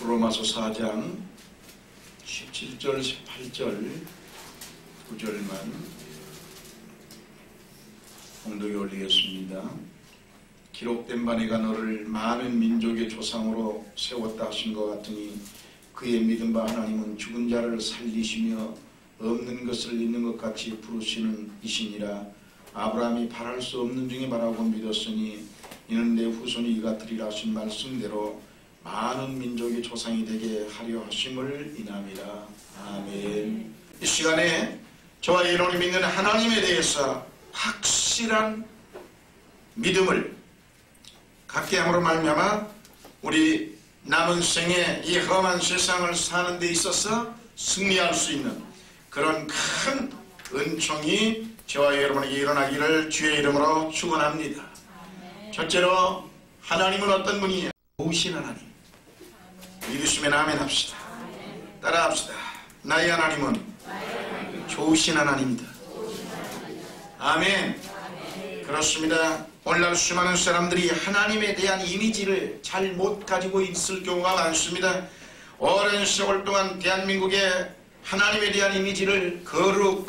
로마서 4장 17절 18절 9절만 봉독에 올리겠습니다. 기록된 바 내가 너를 많은 민족의 조상으로 세웠다 하신 것 같으니 그의 믿은 바 하나님은 죽은 자를 살리시며 없는 것을 있는 것 같이 부르시는 이시니라. 아브라함이 바랄 수 없는 중에 바라고 믿었으니 이는 내 후손이 이가 되리라 하신 말씀대로 많은 민족의 조상이 되게 하려 하심을 인함이라. 아멘. 이 시간에 저와 여러분이 믿는 하나님에 대해서 확실한 믿음을 갖게 함으로 말미암아 우리 남은 생에 이 험한 세상을 사는 데 있어서 승리할 수 있는 그런 큰 은총이 저와 여러분에게 일어나기를 주의 이름으로 축원합니다. 첫째로 하나님은 어떤 분이냐? 좋으신 하나님. 믿으시면 아멘 합시다. 따라합시다. 나의 하나님은 좋으신 하나님이다. 아멘. 그렇습니다. 오늘날 수많은 사람들이 하나님에 대한 이미지를 잘 못 가지고 있을 경우가 많습니다. 오랜 세월 동안 대한민국에 하나님에 대한 이미지를 거룩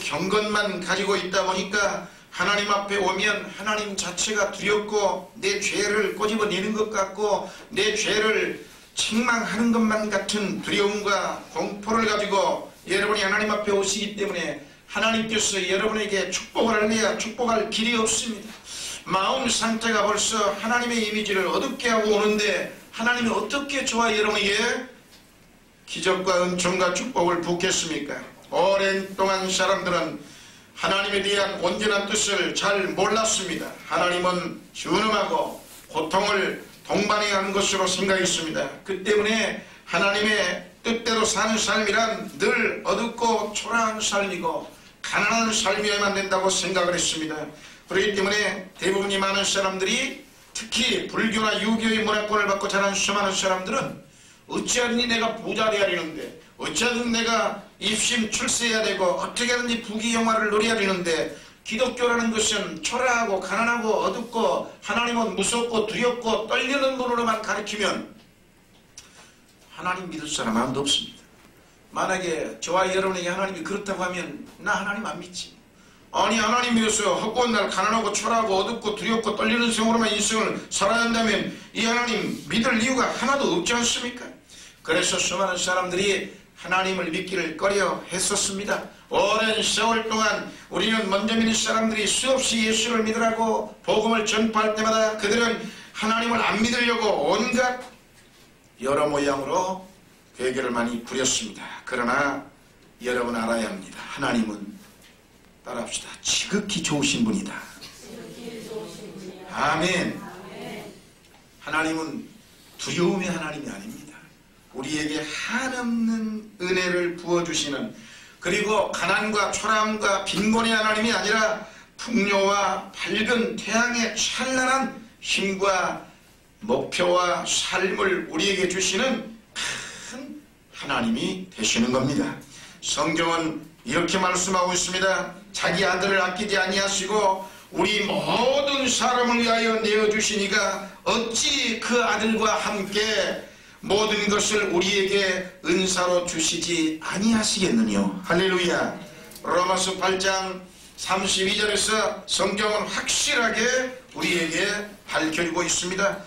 경건만 가지고 있다 보니까 하나님 앞에 오면 하나님 자체가 두렵고 내 죄를 꼬집어내는 것 같고 내 죄를 책망하는 것만 같은 두려움과 공포를 가지고 여러분이 하나님 앞에 오시기 때문에 하나님께서 여러분에게 축복을 할래야 축복할 길이 없습니다. 마음 상태가 벌써 하나님의 이미지를 어둡게 하고 오는데 하나님이 어떻게 저와 여러분에게 기적과 은총과 축복을 붓겠습니까? 오랜 동안 사람들은 하나님에 대한 온전한 뜻을 잘 몰랐습니다. 하나님은 준엄하고 고통을 동반해야 하는 것으로 생각했습니다. 그 때문에 하나님의 뜻대로 사는 삶이란 늘 어둡고 초라한 삶이고 가난한 삶이어야만 된다고 생각을 했습니다. 그렇기 때문에 대부분이 많은 사람들이 특히 불교나 유교의 문화권을 받고 자란 수많은 사람들은 어찌하든지 내가 부자 되어야 되는데 어찌하든 내가 입심 출세해야 되고 어떻게 하든지 부귀영화를 누려야 되는데 기독교라는 것은 초라하고 가난하고 어둡고 하나님은 무섭고 두렵고 떨리는 분으로만 가르치면 하나님 믿을 사람 아무도 없습니다. 만약에 저와 여러분에게 하나님이 그렇다고 하면 나 하나님 안 믿지. 아니 하나님 믿어서 헛고운 날 가난하고 초라하고 어둡고 두렵고 떨리는 생으로만 인생을 살아야 한다면 이 하나님 믿을 이유가 하나도 없지 않습니까? 그래서 수많은 사람들이 하나님을 믿기를 꺼려 했었습니다. 오랜 세월 동안 우리는 먼저 믿는 사람들이 수없이 예수를 믿으라고 복음을 전파할 때마다 그들은 하나님을 안 믿으려고 온갖 여러 모양으로 괴계를 많이 부렸습니다. 그러나 여러분 알아야 합니다. 하나님은 따라합시다. 지극히 좋으신 분이다. 아멘. 하나님은 두려움의 하나님이 아닙니다. 우리에게 한없는 은혜를 부어주시는 그리고 가난과 초라함과 빈곤의 하나님이 아니라 풍요와 밝은 태양의 찬란한 힘과 목표와 삶을 우리에게 주시는 큰 하나님이 되시는 겁니다. 성경은 이렇게 말씀하고 있습니다. 자기 아들을 아끼지 아니하시고 우리 모든 사람을 위하여 내어주시니가 어찌 그 아들과 함께 모든 것을 우리에게 은사로 주시지 아니하시겠느냐. 할렐루야. 로마서 8장 32절에서 성경은 확실하게 우리에게 밝혀주고 있습니다.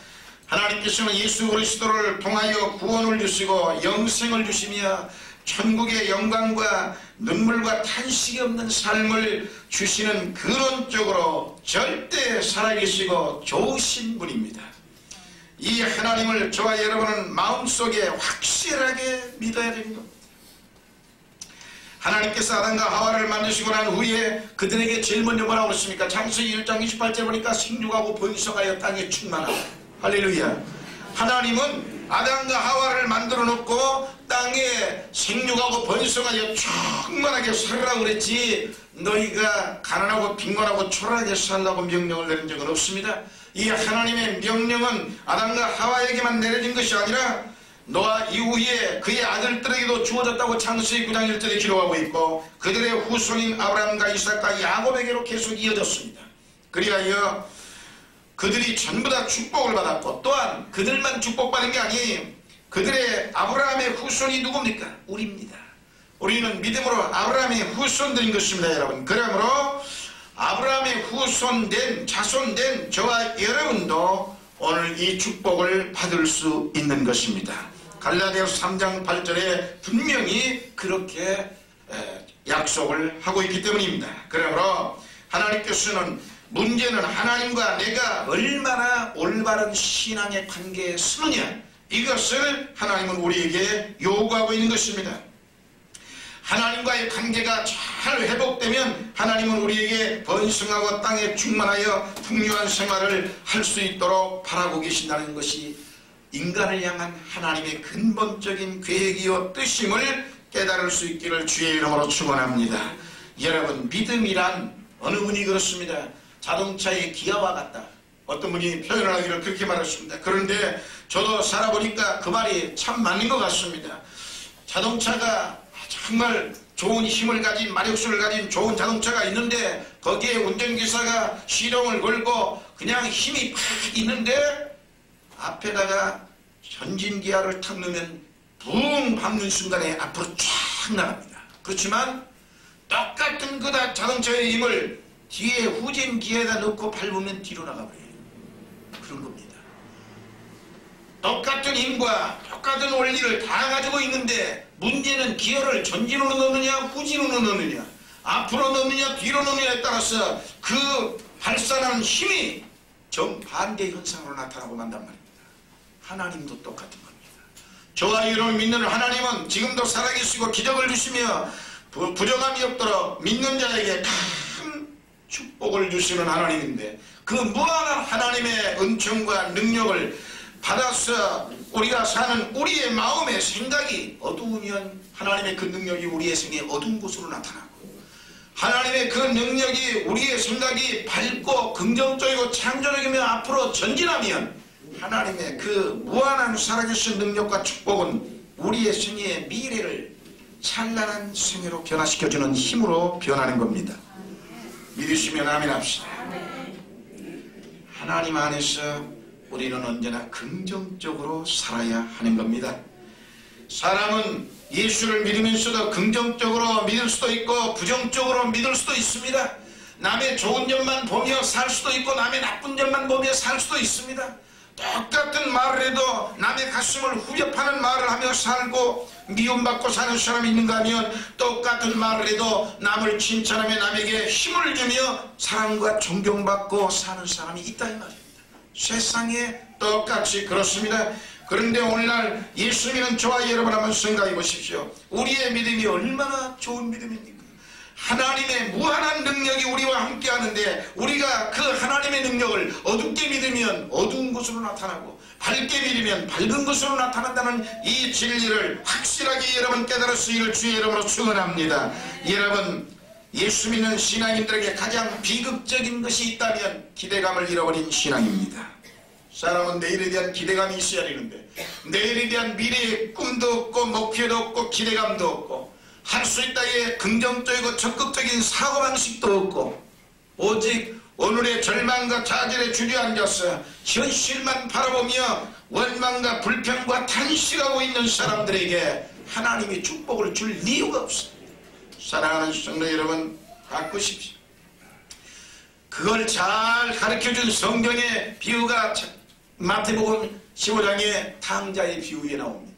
하나님께서는 예수 그리스도를 통하여 구원을 주시고 영생을 주시며 천국의 영광과 눈물과 탄식이 없는 삶을 주시는 근원적으로 절대 살아계시고 좋으신 분입니다. 이 하나님을 저와 여러분은 마음속에 확실하게 믿어야 되는 겁니다. 하나님께서 아담과 하와를 만드시고 난 후에 그들에게 제일 먼저 뭐라고 그랬습니까? 창세기 1장 28절 보니까 생육하고 번성하여 땅에 충만하라. 할렐루야. 하나님은 아담과 하와를 만들어 놓고 땅에 생육하고 번성하여 충만하게 살으라고 그랬지 너희가 가난하고 빈곤하고 초라하게 살라고 명령을 내린 적은 없습니다. 이 하나님의 명령은 아담과 하와에게만 내려진 것이 아니라 노아 이후에 그의 아들들에게도 주어졌다고 창세기 9장 1절에 기록하고 있고 그들의 후손인 아브라함과 이삭과 야곱에게로 계속 이어졌습니다. 그리하여 그들이 전부 다 축복을 받았고 또한 그들만 축복받은 게 아니 그들의 아브라함의 후손이 누굽니까? 우리입니다. 우리는 믿음으로 아브라함의 후손들인 것입니다, 여러분. 그러므로 아브라함의 후손된 자손된 저와 여러분도 오늘 이 축복을 받을 수 있는 것입니다. 갈라디아서 3장 8절에 분명히 그렇게 약속을 하고 있기 때문입니다. 그러므로 하나님께서는 문제는 하나님과 내가 얼마나 올바른 신앙의 관계에 서느냐, 이것을 하나님은 우리에게 요구하고 있는 것입니다. 하나님과의 관계가 잘 회복되면 하나님은 우리에게 번성하고 땅에 충만하여 풍요한 생활을 할 수 있도록 바라고 계신다는 것이 인간을 향한 하나님의 근본적인 계획이요 뜻임을 깨달을 수 있기를 주의 이름으로 축원합니다. 여러분, 믿음이란 어느 분이 그렇습니다. 자동차의 기아와 같다. 어떤 분이 표현을 하기를 그렇게 말했습니다. 그런데 저도 살아보니까 그 말이 참 맞는 것 같습니다. 자동차가 정말 좋은 힘을 가진, 마력수를 가진 좋은 자동차가 있는데 거기에 운전기사가 시동을 걸고 그냥 힘이 팍 있는데 앞에다가 전진기아를 탁 넣으면 붕 밟는 순간에 앞으로 쫙 나갑니다. 그렇지만 똑같은 그 자동차의 힘을 뒤에 후진기에다 넣고 밟으면 뒤로 나가버려요. 그런 겁니다. 똑같은 힘과 똑같은 원리를 다 가지고 있는데 문제는 기어를 전진으로 넣느냐 후진으로 넣느냐, 앞으로 넣느냐 뒤로 넣느냐에 따라서 그 발산하는 힘이 정반대 현상으로 나타나고 만단 말입니다. 하나님도 똑같은 겁니다. 저와 여러분 믿는 하나님은 지금도 살아계시고 기적을 주시며 부정함이 없도록 믿는 자에게 큰 축복을 주시는 하나님인데, 그 무한한 하나님의 은총과 능력을 받아서 우리가 사는 우리의 마음의 생각이 어두우면 하나님의 그 능력이 우리의 생에 어두운 곳으로 나타나고, 하나님의 그 능력이 우리의 생각이 밝고 긍정적이고 창조적이며 앞으로 전진하면 하나님의 그 무한한 살아계신 능력과 축복은 우리의 생애의 미래를 찬란한 생애로 변화시켜주는 힘으로 변하는 겁니다. 믿으시면 아멘 합시다. 하나님 안에서 우리는 언제나 긍정적으로 살아야 하는 겁니다. 사람은 예수를 믿으면서도 긍정적으로 믿을 수도 있고 부정적으로 믿을 수도 있습니다. 남의 좋은 점만 보며 살 수도 있고 남의 나쁜 점만 보며 살 수도 있습니다. 똑같은 말을 해도 남의 가슴을 후벼파는 말을 하며 살고 미움받고 사는 사람이 있는가 하면 똑같은 말을 해도 남을 칭찬하며 남에게 힘을 주며 사랑과 존경받고 사는 사람이 있다 이 말입니다. 세상에 똑같이 그렇습니다. 그런데 오늘날 예수 믿는 저와 여러분 한번 생각해 보십시오. 우리의 믿음이 얼마나 좋은 믿음입니까? 하나님의 무한한 능력이 우리와 함께 하는데 우리가 그 하나님의 능력을 어둡게 믿으면 어두운 것으로 나타나고 밝게 믿으면 밝은 것으로 나타난다는 이 진리를 확실하게 여러분 깨달으시기를 주의 이름으로 축원합니다. 여러분, 예수 믿는 신앙인들에게 가장 비극적인 것이 있다면 기대감을 잃어버린 신앙입니다. 사람은 내일에 대한 기대감이 있어야 되는데 내일에 대한 미래의 꿈도 없고 목표도 없고 기대감도 없고 할 수 있다에 긍정적이고 적극적인 사고방식도 없고 오직 오늘의 절망과 좌절에 주저앉아서 현실만 바라보며 원망과 불평과 탄식하고 있는 사람들에게 하나님이 축복을 줄 이유가 없습니다. 사랑하는 성도 여러분, 바꾸십시오. 그걸 잘 가르쳐준 성경의 비유가 마태복음 15장의 탕자의 비유에 나옵니다.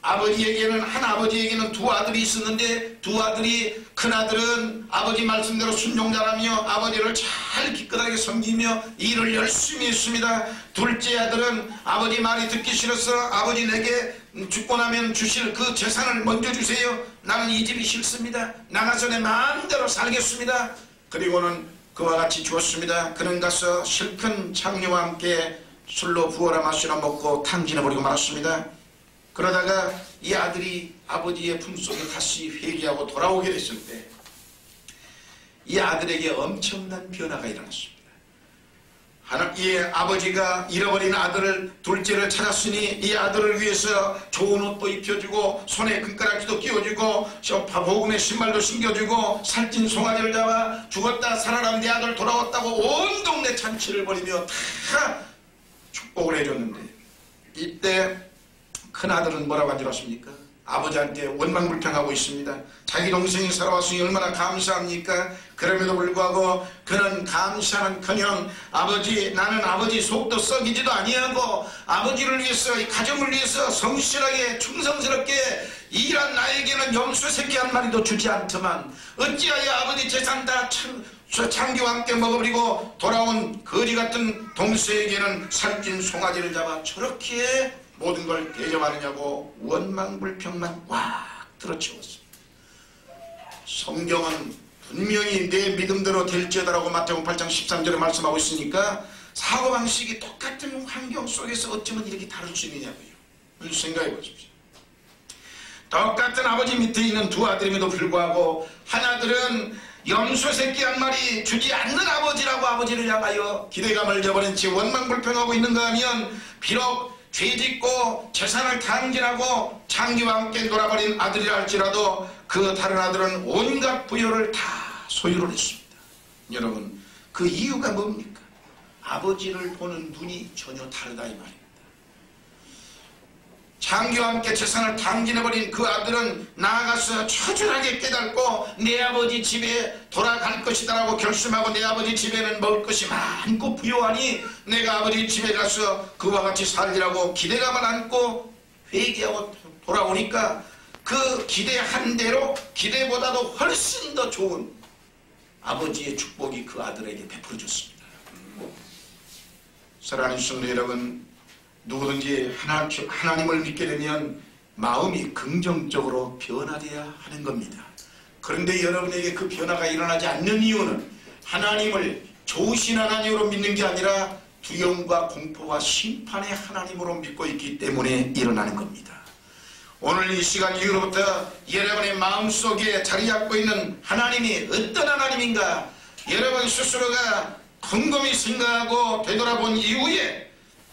아버지에게는 한 아버지에게는 두 아들이 있었는데 두 아들이, 큰 아들은 아버지 말씀대로 순종자라며 아버지를 잘 기껏하게 섬기며 일을 열심히 했습니다. 둘째 아들은 아버지 말이 듣기 싫어서 아버지 내게 죽고 나면 주실 그 재산을 먼저 주세요. 나는 이 집이 싫습니다. 나가서 내 마음대로 살겠습니다. 그리고는 그와 같이 주었습니다. 그는 가서 실컷 창녀와 함께 술로 부어라 마시라 먹고 탕진해버리고 말았습니다. 그러다가 이 아들이 아버지의 품속에 다시 회개하고 돌아오게 됐을 때 이 아들에게 엄청난 변화가 일어났습니다. 이 아버지가 잃어버린 아들을, 둘째를 찾았으니 이 아들을 위해서 좋은 옷도 입혀주고 손에 금가락지도 끼워주고 복음의 신발도 신겨주고 살찐 송아지를 잡아 죽었다 살아난 내 아들 돌아왔다고 온 동네 잔치를 벌이며 다 축복을 해줬는데 이때 큰아들은 뭐라고 한 줄 아십니까? 아버지한테 원망불평하고 있습니다. 자기 동생이 살아왔으니 얼마나 감사합니까? 그럼에도 불구하고 그는 감사는커녕 아버지, 나는 아버지 속도 썩이지도 아니하고 아버지를 위해서, 이 가정을 위해서 성실하게 충성스럽게 일한 나에게는 염소 새끼 한 마리도 주지 않더만 어찌하여 아버지 재산 다 창기와 함께 먹어버리고 돌아온 거지 같은 동생에게는 살찐 송아지를 잡아 저렇게 모든 걸 대접하느냐고 원망불평만 꽉 들어치웠습니다. 성경은 분명히 내 믿음대로 될지어다라고 마태복음 8장 13절에 말씀하고 있으니까 사고방식이 똑같은 환경 속에서 어쩌면 이렇게 다를 수 있느냐고요. 생각해 보십시오. 똑같은 아버지 밑에 있는 두 아들임에도 불구하고 하나들은 염소 새끼 한 마리 주지 않는 아버지라고 아버지를 향하여 기대감을 저버린 채 원망불평하고 있는가 하면 비록 죄짓고 재산을 탕진하고 창기와 함께 놀아버린 아들이라 할지라도 그 다른 아들은 온갖 부여를 다 소유를 했습니다. 여러분, 그 이유가 뭡니까? 아버지를 보는 눈이 전혀 다르다 이 말입니다. 창기와 함께 재산을 탕진해버린 그 아들은 나아가서 처절하게 깨닫고 내 아버지 집에 돌아갈 것이다 라고 결심하고 내 아버지 집에는 먹을 것이 많고 부요하니 내가 아버지 집에 가서 그와 같이 살리라고 기대감을 안고 회개하고 돌아오니까 그 기대한 대로 기대보다도 훨씬 더 좋은 아버지의 축복이 그 아들에게 베풀어졌습니다. 사랑하는 성도 여러분, 누구든지 하나님을 믿게 되면 마음이 긍정적으로 변화되어야 하는 겁니다. 그런데 여러분에게 그 변화가 일어나지 않는 이유는 하나님을 좋으신 하나님으로 믿는 게 아니라 두려움과 공포와 심판의 하나님으로 믿고 있기 때문에 일어나는 겁니다. 오늘 이 시간 이후로부터 여러분의 마음속에 자리 잡고 있는 하나님이 어떤 하나님인가 여러분 스스로가 곰곰이 생각하고 되돌아본 이후에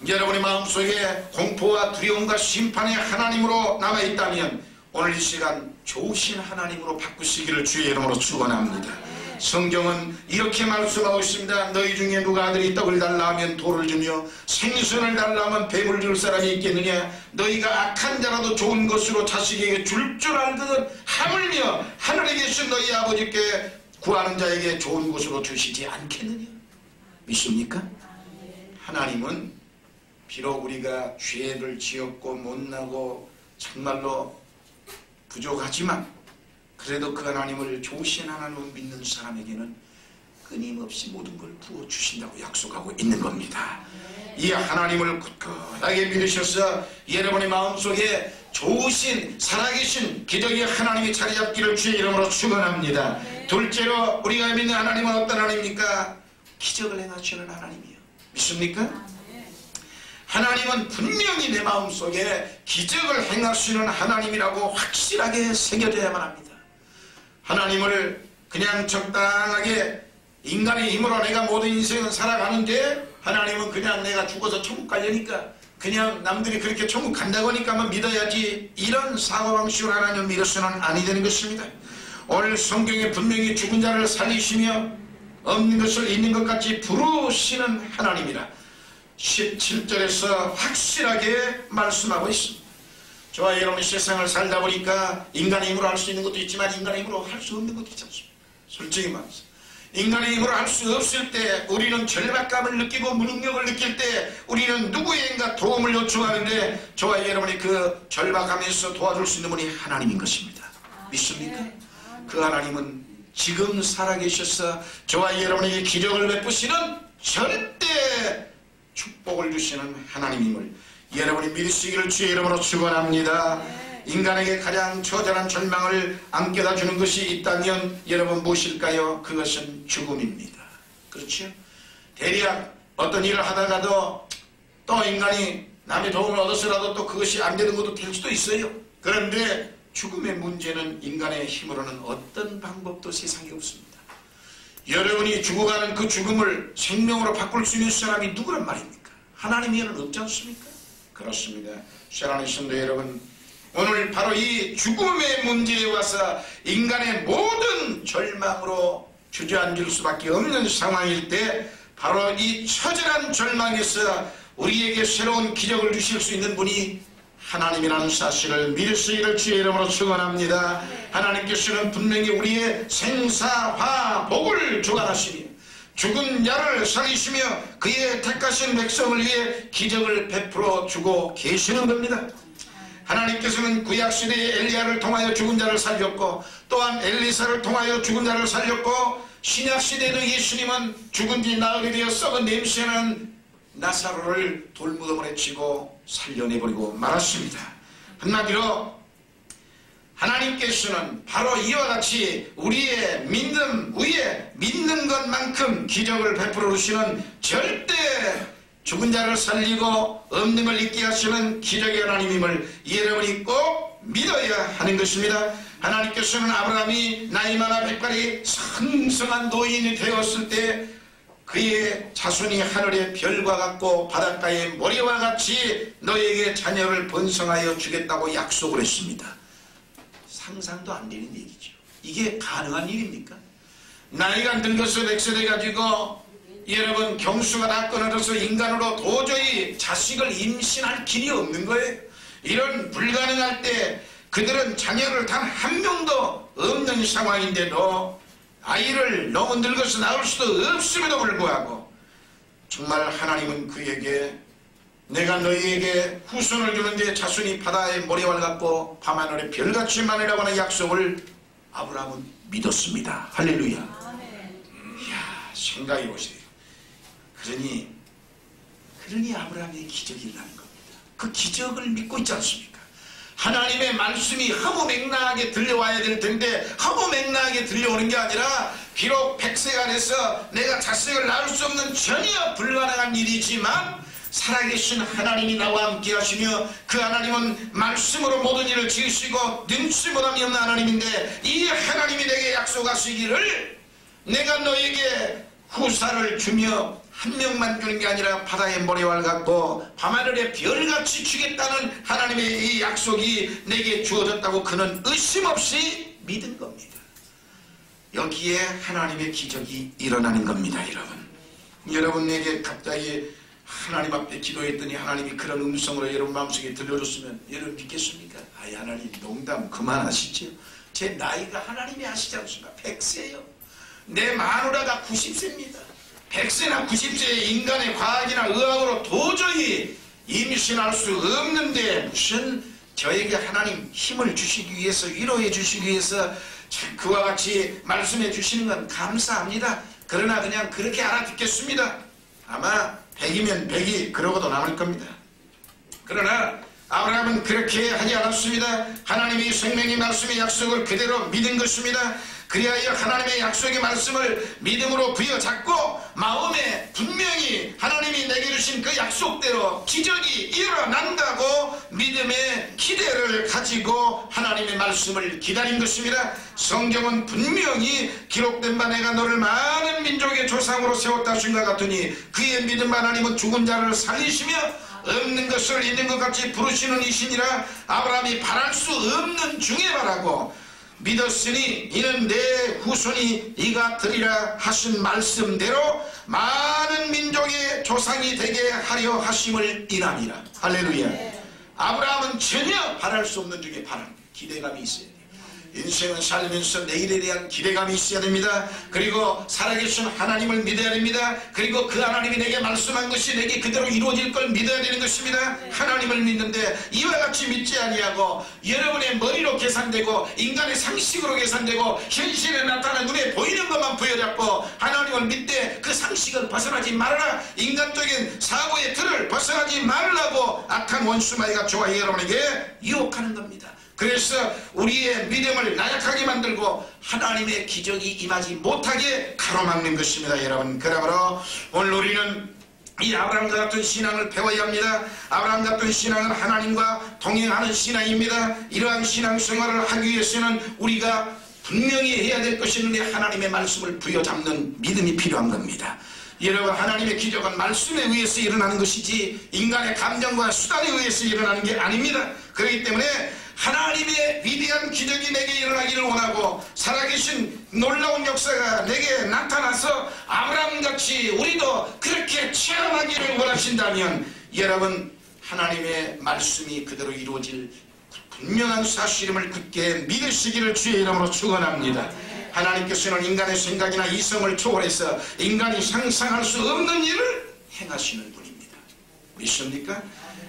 여러분의 마음속에 공포와 두려움과 심판의 하나님으로 남아있다면 오늘 이 시간 좋으신 하나님으로 바꾸시기를 주의 이름으로 축원합니다. 성경은 이렇게 말씀하고 있습니다. 너희 중에 누가 아들이 떡을 달라 하면 돌을 주며 생선을 달라 하면 뱀을 줄 사람이 있겠느냐? 너희가 악한 자라도 좋은 것으로 자식에게 줄 줄 알거든 하물며 하늘에 계신 너희 아버지께 구하는 자에게 좋은 것으로 주시지 않겠느냐? 믿습니까? 하나님은 비록 우리가 죄를 지었고 못나고 정말로 부족하지만 그래도 그 하나님을 좋으신 하나님을 믿는 사람에게는 끊임없이 모든 걸 부어주신다고 약속하고 있는 겁니다. 이 하나님을 굳건하게 믿으셔서 여러분의 마음속에 좋으신 살아계신 기적의 하나님이 자리 잡기를 주의 이름으로 축원합니다. 둘째로 우리가 믿는 하나님은 어떤 하나님입니까? 기적을 행하시는 하나님이요. 믿습니까? 하나님은 분명히 내 마음속에 기적을 행하시는 하나님이라고 확실하게 새겨져야만 합니다. 하나님을 그냥 적당하게 인간의 힘으로 내가 모든 인생을 살아가는데 하나님은 그냥 내가 죽어서 천국 가려니까 그냥 남들이 그렇게 천국 간다고 하니까만 믿어야지 이런 사고방식으로 하나님을 믿어서는 아니 되는 것입니다. 오늘 성경에 분명히 죽은 자를 살리시며 없는 것을 있는 것 같이 부르시는 하나님이라 17절에서 확실하게 말씀하고 있습니다. 저와 여러분이 세상을 살다 보니까 인간의 힘으로 할 수 있는 것도 있지만 인간의 힘으로 할 수 없는 것도 있지 않습니까? 솔직히 말해서 인간의 힘으로 할 수 없을 때 우리는 절박감을 느끼고 무능력을 느낄 때 우리는 누구에겐가 도움을 요청하는데 저와 여러분이 그 절박함에서 도와줄 수 있는 분이 하나님인 것입니다. 믿습니까? 그 하나님은 지금 살아계셔서 저와 여러분에게 기적을 베푸시는 절대 축복을 주시는 하나님임을 여러분이 믿으시기를 주의 이름으로 축원합니다. 인간에게 가장 처절한 절망을 안겨다 주는 것이 있다면 여러분 무엇일까요? 그것은 죽음입니다. 그렇죠? 대략 어떤 일을 하다가도 또 인간이 남의 도움을 얻어서라도 또 그것이 안 되는 것도 될 수도 있어요. 그런데 죽음의 문제는 인간의 힘으로는 어떤 방법도 세상에 없습니다. 여러분이 죽어가는 그 죽음을 생명으로 바꿀 수 있는 사람이 누구란 말입니까? 하나님이는 없지 않습니까? 그렇습니다. 사랑하는 성도 여러분, 오늘 바로 이 죽음의 문제에 와서 인간의 모든 절망으로 주저앉을 수밖에 없는 상황일 때 바로 이 처절한 절망에서 우리에게 새로운 기적을 주실 수 있는 분이 하나님이라는 사실을 믿을 수 있기를 주의 이름으로 축원합니다. 하나님께서는 분명히 우리의 생사화 복을 주관하시며 죽은 자를 살리시며 그의 택하신 백성을 위해 기적을 베풀어 주고 계시는 겁니다. 하나님께서는 구약시대에 엘리야를 통하여 죽은 자를 살렸고 또한 엘리사를 통하여 죽은 자를 살렸고 신약시대도 예수님은 죽은 지 나흘이 되어 썩은 냄새나는 나사로를 돌무덤으로 치고 살려내버리고 말았습니다. 한마디로 하나님께서는 바로 이와 같이 우리의 믿음 위에 믿는 것만큼 기적을 베풀어 주시는 절대 죽은 자를 살리고 없는 걸 있게 하시는 기적의 하나님임을 여러분이 꼭 믿어야 하는 것입니다. 하나님께서는 아브라함이 나이 많아 백발이 성성한 노인이 되었을 때 그의 자손이 하늘의 별과 같고 바닷가의 모래와 같이 너에게 자녀를 번성하여 주겠다고 약속을 했습니다. 상상도 안 되는 얘기죠. 이게 가능한 일입니까? 나이가 늙어서 100세 돼가지고 여러분 경수가 다 끊어져서 인간으로 도저히 자식을 임신할 길이 없는 거예요. 이런 불가능할 때 그들은 자녀를 단 한 명도 없는 상황인데도 아이를 너무 늙어서 낳을 수도 없음에도 불구하고 정말 하나님은 그에게 내가 너희에게 후손을 주는데 자손이 바다의 모래와 같고 밤하늘의 별같이 많으라고 하는 약속을 아브라함은 믿었습니다. 할렐루야. 이야, 생각해 보세요. 그러니 아브라함의 기적이 일어나는 겁니다. 그 기적을 믿고 있지 않습니까? 하나님의 말씀이 허무맹랑하게 들려와야 될 텐데 허무맹랑하게 들려오는 게 아니라 비록 100세가 돼서 내가 자식을 낳을 수 없는 전혀 불가능한 일이지만 살아계신 하나님이 나와 함께 하시며 그 하나님은 말씀으로 모든 일을 지으시고 능치 못함이 없는 하나님인데 이 하나님이 내게 약속하시기를 내가 너에게 후사를 주며 한 명만 주는 게 아니라 바다의 모래와 같고 밤하늘의 별같이 주겠다는 하나님의 이 약속이 내게 주어졌다고 그는 의심 없이 믿은 겁니다. 여기에 하나님의 기적이 일어나는 겁니다. 여러분에게 갑자기 하나님 앞에 기도했더니 하나님이 그런 음성으로 여러분 마음속에 들려줬으면 여러분 믿겠습니까? 아이 하나님 농담 그만하시죠. 제 나이가 하나님이 아시지 않습니까? 100세요. 내 마누라가 90세입니다. 100세나 90세의 인간의 과학이나 의학으로 도저히 임신할 수 없는데 무슨 저에게 하나님 힘을 주시기 위해서 위로해 주시기 위해서 그와 같이 말씀해 주시는 건 감사합니다. 그러나 그냥 그렇게 알아듣겠습니다. 아마 100이면 100이 그러고도 남을 겁니다. 그러나 아브라함은 그렇게 하지 않았습니다. 하나님이 생명의 말씀의 약속을 그대로 믿은 것입니다. 그리하여 하나님의 약속의 말씀을 믿음으로 부여잡고 마음에 분명히 하나님이 내게 주신 그 약속대로 기적이 일어난다고 믿음의 기대를 가지고 하나님의 말씀을 기다린 것입니다. 성경은 분명히 기록된 바 내가 너를 많은 민족의 조상으로 세웠다 하신것 같으니 그의 믿음 바 하나님은 죽은 자를 살리시며 없는 것을 있는 것 같이 부르시는 이시니라. 아브라함이 바랄 수 없는 중에 바라고 믿었으니 이는 내 후손이 이가 되리라 하신 말씀대로 많은 민족의 조상이 되게 하려 하심을 인함이라. 할렐루야. 아브라함은 전혀 바랄 수 없는 중에 바랍니다. 기대감이 있어야 돼요. 인생은 살면서 내일에 대한 기대감이 있어야 됩니다. 그리고 살아계신 하나님을 믿어야 됩니다. 그리고 그 하나님이 내게 말씀한 것이 내게 그대로 이루어질 걸 믿어야 되는 것입니다. 하나님을 믿는데 이와 같이 믿지 아니하고 여러분의 머리로 계산되고 인간의 상식으로 계산되고 현실에 나타나 눈에 보이는 것만 부여잡고 하나님을 믿되 그 상식을 벗어나지 말아라. 인간적인 사고의 틀을 벗어나지 말라고 악한 원수마귀가 저와 여러분에게 유혹하는 겁니다. 그래서 우리의 믿음을 나약하게 만들고 하나님의 기적이 임하지 못하게 가로막는 것입니다. 여러분, 그러므로 오늘 우리는 이 아브라함과 같은 신앙을 배워야 합니다. 아브라함 같은 신앙은 하나님과 동행하는 신앙입니다. 이러한 신앙생활을 하기 위해서는 우리가 분명히 해야 될 것이 있는데 하나님의 말씀을 부여잡는 믿음이 필요한 겁니다. 여러분, 하나님의 기적은 말씀에 의해서 일어나는 것이지 인간의 감정과 수단에 의해서 일어나는 게 아닙니다. 그렇기 때문에 하나님의 위대한 기적이 내게 일어나기를 원하고 살아계신 놀라운 역사가 내게 나타나서 아브라함같이 우리도 그렇게 체험하기를 원하신다면 여러분, 하나님의 말씀이 그대로 이루어질 분명한 사실임을 굳게 믿으시기를 주의 이름으로 축원합니다. 하나님께서는 인간의 생각이나 이성을 초월해서 인간이 상상할 수 없는 일을 행하시는 분입니다. 믿습니까?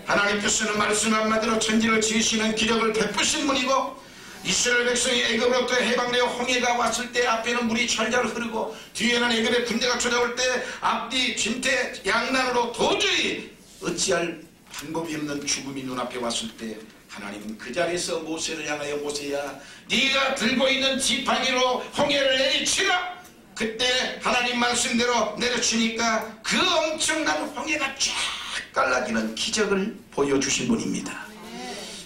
하나님께서는 말씀 한마디로 천지를 지으시는 기적을 베푸신 분이고, 이스라엘 백성이 애굽으로부터 해방되어 홍해가 왔을 때 앞에는 물이 철저히 흐르고 뒤에는 애굽의 군대가 찾아올 때 앞뒤 진퇴 양난으로 도저히 어찌할 방법이 없는 죽음이 눈앞에 왔을 때 하나님은 그 자리에서 모세를 향하여 모세야, 네가 들고 있는 지팡이로 홍해를 내리치라. 그때 하나님 말씀대로 내려치니까 그 엄청난 홍해가 쫙 갈라지는 기적을 보여주신 분입니다.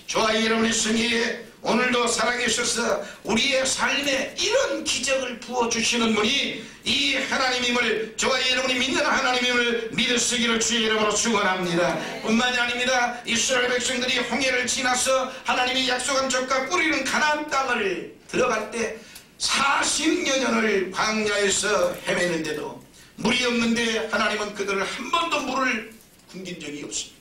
저와 여러분의 생애에 오늘도 살아계셔서 우리의 삶에 이런 기적을 부어주시는 분이 이 하나님임을, 저와 여러분이 믿는 하나님임을 믿으시기를 주의 이름으로 축원합니다. 뿐만이 아닙니다. 이스라엘 백성들이 홍해를 지나서 하나님이 약속한 족과 뿌리는 가나안 땅을 들어갈 때 40여 년을 광야에서 헤매는데도 물이 없는데 하나님은 그들을 한 번도 물을 굶긴 적이 없습니다.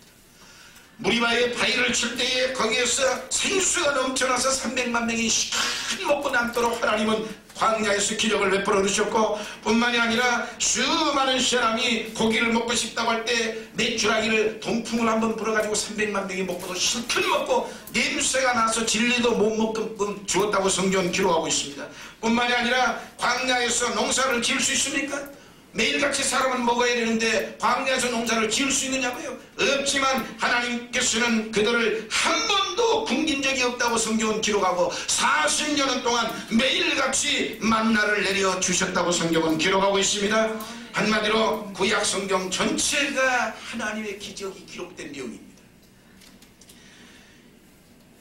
무리바에 바위를 칠 때에 거기에서 생수가 넘쳐나서 300만 명이 시간 먹고 남도록 하나님은 광야에서 기적을 베풀어 주셨고, 뿐만이 아니라 수많은 사람이 고기를 먹고 싶다고 할 때 메추라기를 동풍을 한번 불어가지고 300만 명이 먹고도 실컷 먹고 냄새가 나서 진리도 못 먹게끔 주었다고 성경은 기록하고 있습니다. 뿐만이 아니라 광야에서 농사를 지을 수 있습니까? 매일같이 사람은 먹어야 되는데 광야에서 농사를 지을 수 있느냐고요? 없지만 하나님께서는 그들을 한 번도 굶긴 적이 없다고 성경은 기록하고 40년 동안 매일같이 만나를 내려주셨다고 성경은 기록하고 있습니다. 한마디로 구약 성경 전체가 하나님의 기적이 기록된 내용입니다.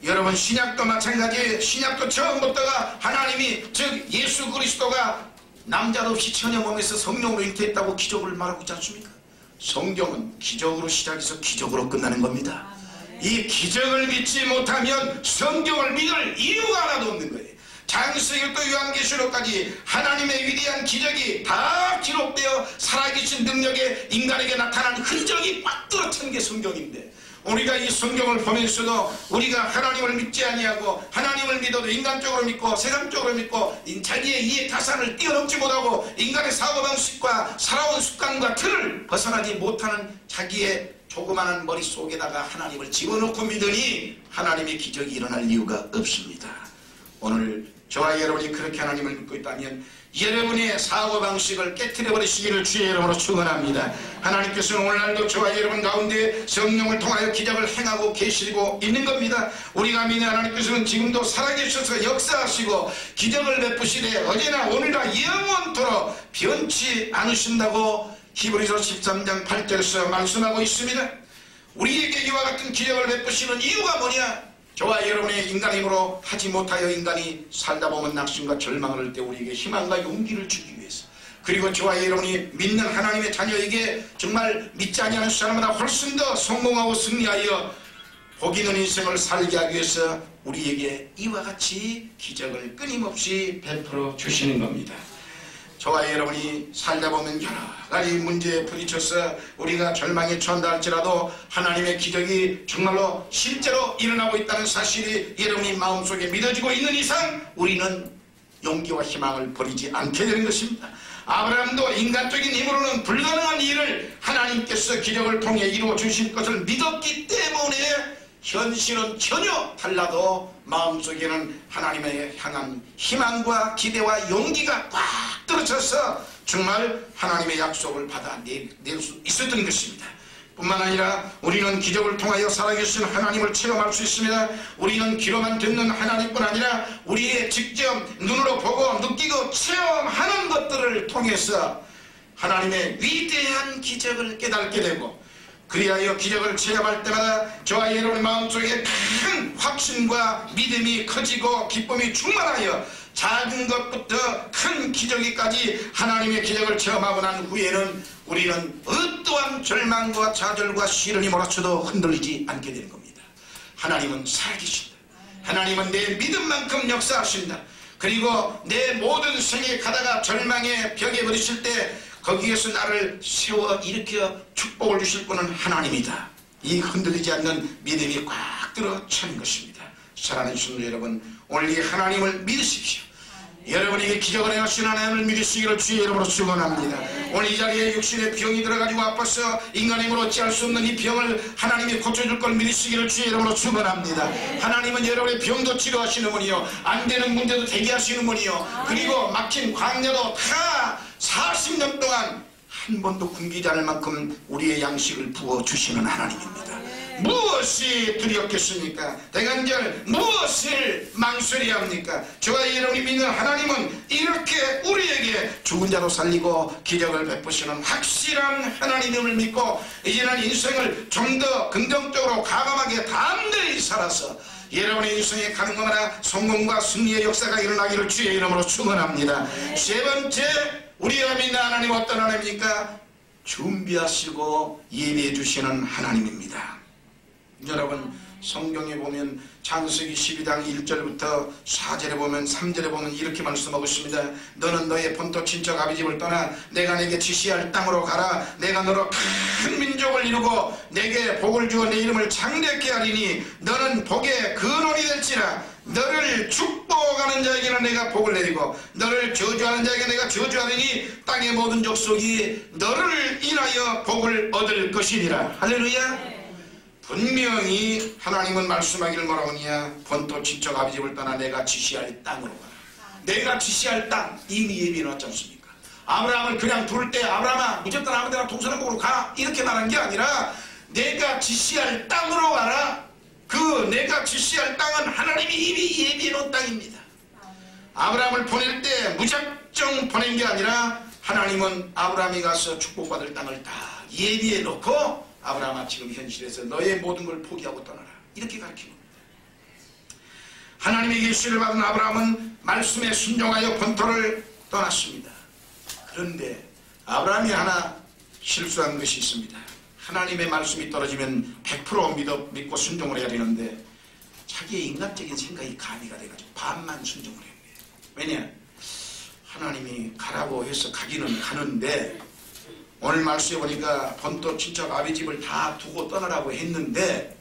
여러분, 신약도 마찬가지예요. 신약도 처음부터가 하나님이, 즉 예수 그리스도가 남자 없이 처녀 몸에서 성령으로 잉태했다고 기적을 말하고 있지 않습니까? 성경은 기적으로 시작해서 기적으로 끝나는 겁니다. 이 기적을 믿지 못하면 성경을 믿을 이유가 하나도 없는 거예요. 창세기부터 요한계시록까지 하나님의 위대한 기적이 다 기록되어 살아계신 능력에 인간에게 나타난 흔적이 꽉 들어찬 게 성경인데, 우리가 이 성경을 보면서도 우리가 하나님을 믿지 아니하고 하나님을 믿어도 인간적으로 믿고 세상적으로 믿고 자기의 이해 타산을 뛰어넘지 못하고 인간의 사고방식과 살아온 습관과 틀을 벗어나지 못하는 자기의 조그마한 머릿속에다가 하나님을 집어넣고 믿으니 하나님의 기적이 일어날 이유가 없습니다. 오늘 저와 여러분이 그렇게 하나님을 믿고 있다면 여러분의 사고방식을 깨트려버리시기를 주의 이름으로 축원합니다. 하나님께서는 오늘날도 저와 여러분 가운데 성령을 통하여 기적을 행하고 계시고 있는 겁니다. 우리가 믿는 하나님께서는 지금도 살아계셔서 역사하시고 기적을 베푸시되 어제나 오늘날 영원토록 변치 않으신다고 히브리서 13장 8절에서 말씀하고 있습니다. 우리에게 이와 같은 기적을 베푸시는 이유가 뭐냐? 저와 여러분의 인간의 힘으로 하지 못하여 인간이 살다 보면 낙심과 절망을 할 때 우리에게 희망과 용기를 주기 위해서, 그리고 저와 여러분이 믿는 하나님의 자녀에게 정말 믿지 아니하는 사람보다 훨씬 더 성공하고 승리하여 복 있는 인생을 살게 하기 위해서 우리에게 이와 같이 기적을 끊임없이 베풀어 주시는 겁니다. 저와 여러분이 살다 보면 여러 가지 문제에 부딪혀서 우리가 절망에 처한다 할지라도 하나님의 기적이 정말로 실제로 일어나고 있다는 사실이 여러분이 마음속에 믿어지고 있는 이상 우리는 용기와 희망을 버리지 않게 되는 것입니다. 아브라함도 인간적인 힘으로는 불가능한 일을 하나님께서 기적을 통해 이루어 주실 것을 믿었기 때문에 현실은 전혀 달라도 마음속에는 하나님의 향한 희망과 기대와 용기가 꽉 들어쳐서 정말 하나님의 약속을 받아낼 수 있었던 것입니다. 뿐만 아니라 우리는 기적을 통하여 살아계신 하나님을 체험할 수 있습니다. 우리는 귀로만 듣는 하나님뿐 아니라 우리의 직접 눈으로 보고 느끼고 체험하는 것들을 통해서 하나님의 위대한 기적을 깨닫게 되고, 그리하여 기적을 체험할 때마다 저와 여러분의 마음속에 큰 확신과 믿음이 커지고 기쁨이 충만하여 작은 것부터 큰 기적이까지 하나님의 기적을 체험하고 난 후에는 우리는 어떠한 절망과 좌절과 시련이 몰아쳐도 흔들리지 않게 되는 겁니다. 하나님은 살아계신다. 하나님은 내 믿음만큼 역사하신다. 그리고 내 모든 생에 가다가 절망의 벽에 부딪힐 때 거기에서 나를 세워 일으켜 축복을 주실 분은 하나님이다. 이 흔들리지 않는 믿음이 꽉 들어 차는 것입니다. 사랑하는 성도 여러분, 오늘 이 하나님을 믿으십시오. 여러분에게 기적을 행하신 하나님을 믿으시기를 주의 이름으로 축원합니다. 오늘 이 자리에 육신의 병이 들어가지고 아파서 인간의 힘으로 어찌할 수 없는 이 병을 하나님이 고쳐줄 걸 믿으시기를 주의 이름으로 축원합니다. 하나님은 여러분의 병도 치료하시는 분이요, 안 되는 문제도 대기하시는 분이요, 그리고 막힌 광야도 다 40년 동안 한 번도 굶기지 않을 만큼 우리의 양식을 부어주시는 하나님입니다. 무엇이 두렵겠습니까? 대간절 무엇을 망설여야 합니까? 저와 여러분이 믿는 하나님은 이렇게 우리에게 죽은 자도 살리고 기적을 베푸시는 확실한 하나님임을 믿고 이제는 인생을 좀 더 긍정적으로 과감하게 담대히 살아서 여러분의 인생에 가능하나 성공과 승리의 역사가 일어나기를 주의 이름으로 축원합니다. 세 번째, 우리가 믿는 하나님 어떤 하나님입니까? 준비하시고 예비해 주시는 하나님입니다. 여러분, 성경에 보면 창세기 12장 1절부터 4절에 보면 3절에 보면 이렇게 말씀하고 있습니다. 너는 너의 본토 친척 아비 집을 떠나 내가 내게 지시할 땅으로 가라. 내가 너로 큰 민족을 이루고 내게 복을 주어 내 이름을 창대케 하리니 너는 복의 근원이 될지라. 너를 축복하는 자에게는 내가 복을 내리고 너를 저주하는 자에게 내가 저주하리니 땅의 모든 족속이 너를 인하여 복을 얻을 것이니라. 할렐루야. 분명히 하나님은 말씀하기를 뭐라고 하느냐? 본토 친척 아비 집을 떠나 내가 지시할 땅으로 가라. 내가 지시할 땅 이미 예비해 놨지 않습니까? 아브라함을 그냥 둘 때 아브라함아 무조건 아무 데나 동서남북으로 가 이렇게 말한 게 아니라 내가 지시할 땅으로 가라. 그 내가 지시할 땅은 하나님이 이미 예비해 놓은 땅입니다. 아브라함을 보낼 때 무작정 보낸 게 아니라 하나님은 아브라함이 가서 축복받을 땅을 다 예비해 놓고 아브라함아 지금 현실에서 너의 모든 걸 포기하고 떠나라. 이렇게 가르치는 겁니다. 하나님의 계시를 받은 아브라함은 말씀에 순종하여 본토를 떠났습니다. 그런데 아브라함이 하나 실수한 것이 있습니다. 하나님의 말씀이 떨어지면 100% 믿고 순종을 해야 되는데 자기의 인간적인 생각이 가미가 돼가지고 반만 순종을 해요. 왜냐? 하나님이 가라고 해서 가기는 가는데 오늘 말씀해 보니까 본토 친척 아비 집을 다 두고 떠나라고 했는데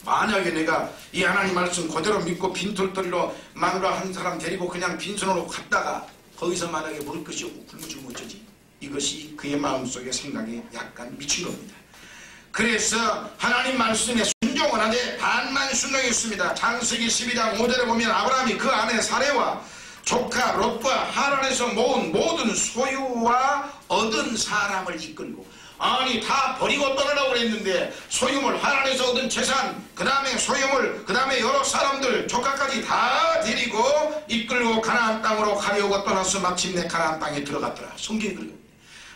만약에 내가 이 하나님 말씀 그대로 믿고 빈털터리로 마누라 한 사람 데리고 그냥 빈손으로 갔다가 거기서 만약에 먹을 것이 없고 굶어 죽으면 어쩌지? 이것이 그의 마음속에 생각에 약간 미친 겁니다. 그래서 하나님 말씀에 순종을 하되 반만 순종했습니다. 창세기 12장 5절에 보면 아브라함이 그 아내 사레와 조카 롯과 하란에서 모은 모든 소유와 얻은 사람을 이끌고, 아니 다 버리고 떠나라고 그랬는데 소유물, 하란에서 얻은 재산, 그 다음에 소유물, 그 다음에 여러 사람들 조카까지 다 데리고 이끌고 가나안 땅으로 가려고 떠나서 마침내 가나안 땅에 들어갔더라. 성경이 그래요.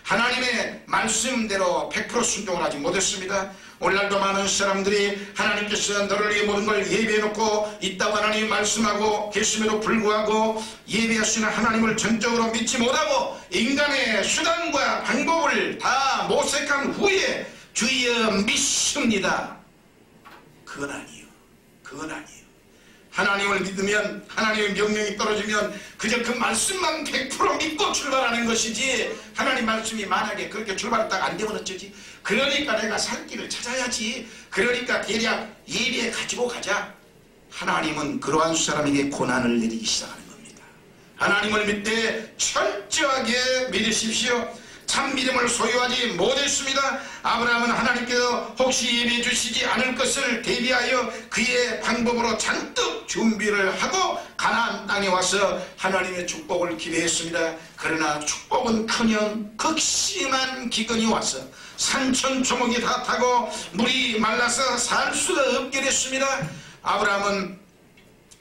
하나님의 말씀대로 100% 순종을 하지 못했습니다. 오늘날도 많은 사람들이 하나님께서 너를 위해 모든 걸 예비해놓고 있다고 하나님이 말씀하고 계심에도 불구하고 예비하시는 하나님을 전적으로 믿지 못하고 인간의 수단과 방법을 다 모색한 후에 주여 믿습니다. 그건 아니에요. 그건 아니에요. 하나님을 믿으면 하나님의 명령이 떨어지면 그저 그 말씀만 100% 믿고 출발하는 것이지, 하나님 말씀이 만약에 그렇게 출발했다가 안 되면 어쩌지? 그러니까 내가 살 길을 찾아야지. 그러니까 대략 예비해 가지고 가자. 하나님은 그러한 사람에게 고난을 내리기 시작하는 겁니다. 하나님을 믿되 철저하게 믿으십시오. 참 믿음을 소유하지 못했습니다. 아브라함은 하나님께서 혹시 예비해 주시지 않을 것을 대비하여 그의 방법으로 잔뜩 준비를 하고 가나안 땅에 와서 하나님의 축복을 기대했습니다. 그러나 축복은커녕 극심한 기근이 와서 산천초목이 다 타고 물이 말라서 살 수가 없게 됐습니다. 아브라함은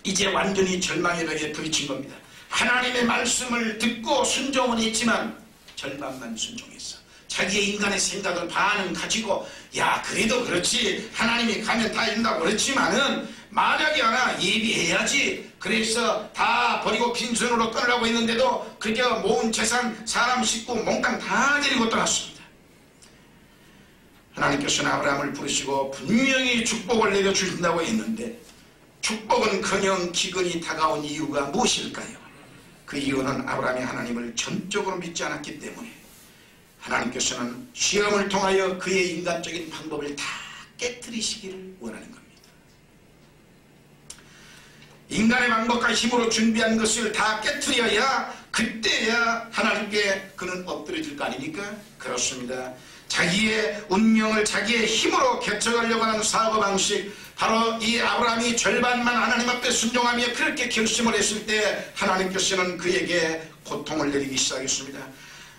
이제 완전히 절망의 벽에 부딪힌 겁니다. 하나님의 말씀을 듣고 순종은 했지만 절반만 순종했어. 자기의 인간의 생각을 반은 가지고 야 그래도 그렇지 하나님이 가면 다 된다고 그렇지만은 만약에 하나 예비해야지. 그래서 다 버리고 빈손으로 떠나려고 했는데도 그저 모은 재산 사람 식구 몽땅 다 데리고 떠났습니다. 하나님께서는 아브라함을 부르시고 분명히 축복을 내려주신다고 했는데 축복은커녕 기근이 다가온 이유가 무엇일까요? 그 이유는 아브라함이 하나님을 전적으로 믿지 않았기 때문에 하나님께서는 시험을 통하여 그의 인간적인 방법을 다 깨트리시기를 원하는 겁니다. 인간의 방법과 힘으로 준비한 것을 다 깨트려야 그때야 하나님께 그는 엎드려질 거 아닙니까? 그렇습니다. 자기의 운명을 자기의 힘으로 개척하려고 하는 사고방식, 바로 이 아브라함이 절반만 하나님 앞에 순종하며 그렇게 결심을 했을 때 하나님께서는 그에게 고통을 내리기 시작했습니다.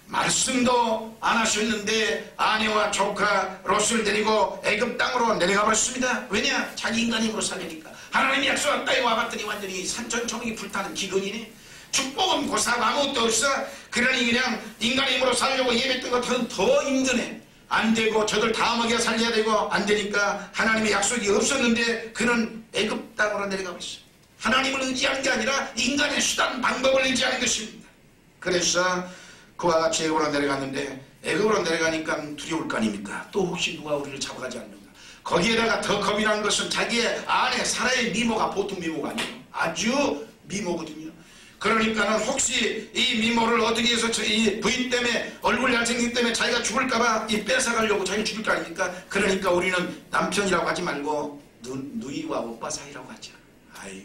말씀도 안 하셨는데 아내와 조카 롯을 데리고 애굽 땅으로 내려가 버렸습니다. 왜냐? 자기 인간 힘으로 살려니까. 하나님이 약속한 땅에 와봤더니 완전히 산천초목이 불타는 기근이네. 축복은 고사하고 아무것도 없어. 그러니 그냥 인간 힘으로 살려고 예배했던 것보다 더 힘드네. 안 되고 저들 다 먹여 살려야 되고 안 되니까 하나님의 약속이 없었는데 그는 애굽 땅으로 내려가 버렸어요. 하나님을 의지하는 게 아니라 인간의 수단 방법을 의지하는 것입니다. 그래서 그와 같이 애굽으로 내려갔는데 애굽으로 내려가니까 두려울 거 아닙니까? 또 혹시 누가 우리를 잡아가지 않는가? 거기에다가 더 겁이 난 것은 자기의 아내 사라의 미모가 보통 미모가 아니에요. 아주 미모거든요. 그러니까는 혹시 이 미모를 어떻게 해서 이 부인 때문에 얼굴 잘생긴 때문에 자기가 죽을까봐 이 뺏어가려고 자기 죽일 거 아닙니까? 그러니까 우리는 남편이라고 하지 말고 누이와 오빠 사이라고 하자. 아유,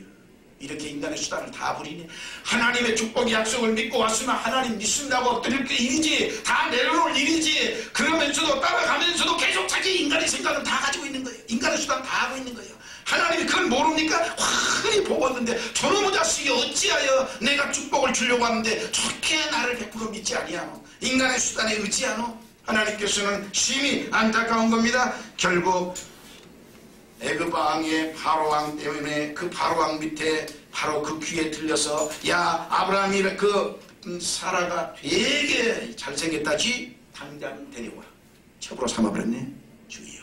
이렇게 인간의 수단을 다 부리네. 하나님의 축복의 약속을 믿고 왔으면 하나님 믿습니다고 엎드릴 게 일이지, 다 내려놓을 일이지. 그러면서도 따라가면서도 계속 자기 인간의 생각을 다 가지고 있는 거예요. 인간의 수단 다 하고 있는 거예요. 하나님이 그걸 모릅니까? 환히 보고 있는데 저놈의 자식이 어찌하여 내가 축복을 주려고 하는데 저렇게 나를 100% 믿지 아니하노? 인간의 수단에 의지하노? 하나님께서는 심히 안타까운 겁니다. 결국 애굽 왕의 바로왕 때문에 그 바로왕 밑에 바로 그 귀에 들려서 야 아브라함이 그 사라가 되게 잘생겼다지 당장 데려와. 첩으로 삼아버렸네. 주의여.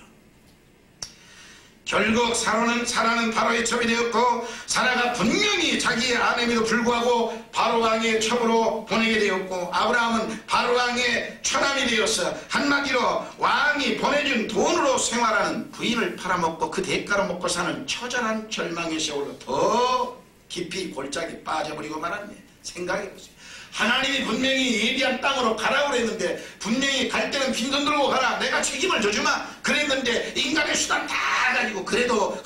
결국 사라는 바로의 첩이 되었고 사라가 분명히 자기의 아내임에도 불구하고 바로왕의 첩으로 보내게 되었고 아브라함은 바로왕의 처남이 되었어. 한마디로 왕이 보내준 돈으로 생활하는 부인을 팔아먹고 그 대가로 먹고 사는 처절한 절망의 세월로 더 깊이 골짜기 빠져버리고 말았네. 생각해보세요. 하나님이 분명히 예비한 땅으로 가라고 그랬는데 분명히 갈 때는 빈손 들고 가라. 내가 책임을 져주마. 그랬는데 인간의 수단 다 가지고 그래도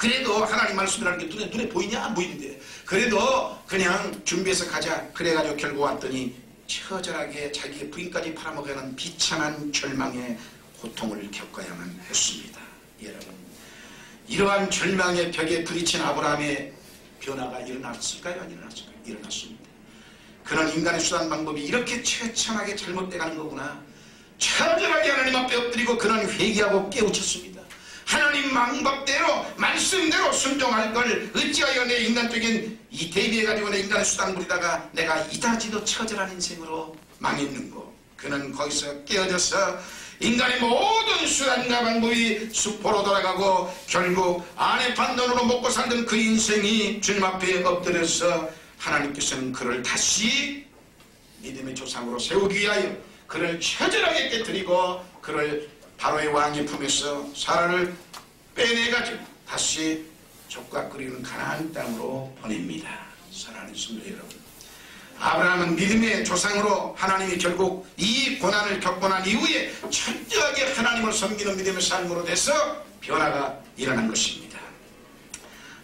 하나님 말씀이라는 게 눈에 보이냐? 안 보이는데 그래도 그냥 준비해서 가자. 그래가지고 결국 왔더니 처절하게 자기의 부인까지 팔아먹어가는 비참한 절망의 고통을 겪어야만 했습니다. 여러분, 이러한 절망의 벽에 부딪힌 아브라함의 변화가 일어났을까요? 안 일어났을까요? 일어났습니다. 그런 인간의 수단 방법이 이렇게 처참하게 잘못돼가는 거구나. 처절하게 하나님 앞에 엎드리고 그는 회개하고 깨우쳤습니다. 하나님 방법대로 말씀대로 순종할 걸 어찌하여 내 인간적인 이 대비해가지고 내 인간의 수단 부리다가 내가 이다지도 처절한 인생으로 망했는고. 그는 거기서 깨어져서 인간의 모든 수단과 방법이 수포로 돌아가고 결국 아내 판돈으로 먹고 살던 그 인생이 주님 앞에 엎드려서 하나님께서는 그를 다시 믿음의 조상으로 세우기 위하여 그를 처절하게 깨뜨리고 그를 바로의 왕의 품에서 사라를 빼내가지고 다시 족과 끓이는 가나안 땅으로 보냅니다. 사랑하는 성도 여러분, 아브라함은 믿음의 조상으로 하나님이 결국 이 고난을 겪고 난 이후에 철저하게 하나님을 섬기는 믿음의 삶으로 돼서 변화가 일어난 것입니다.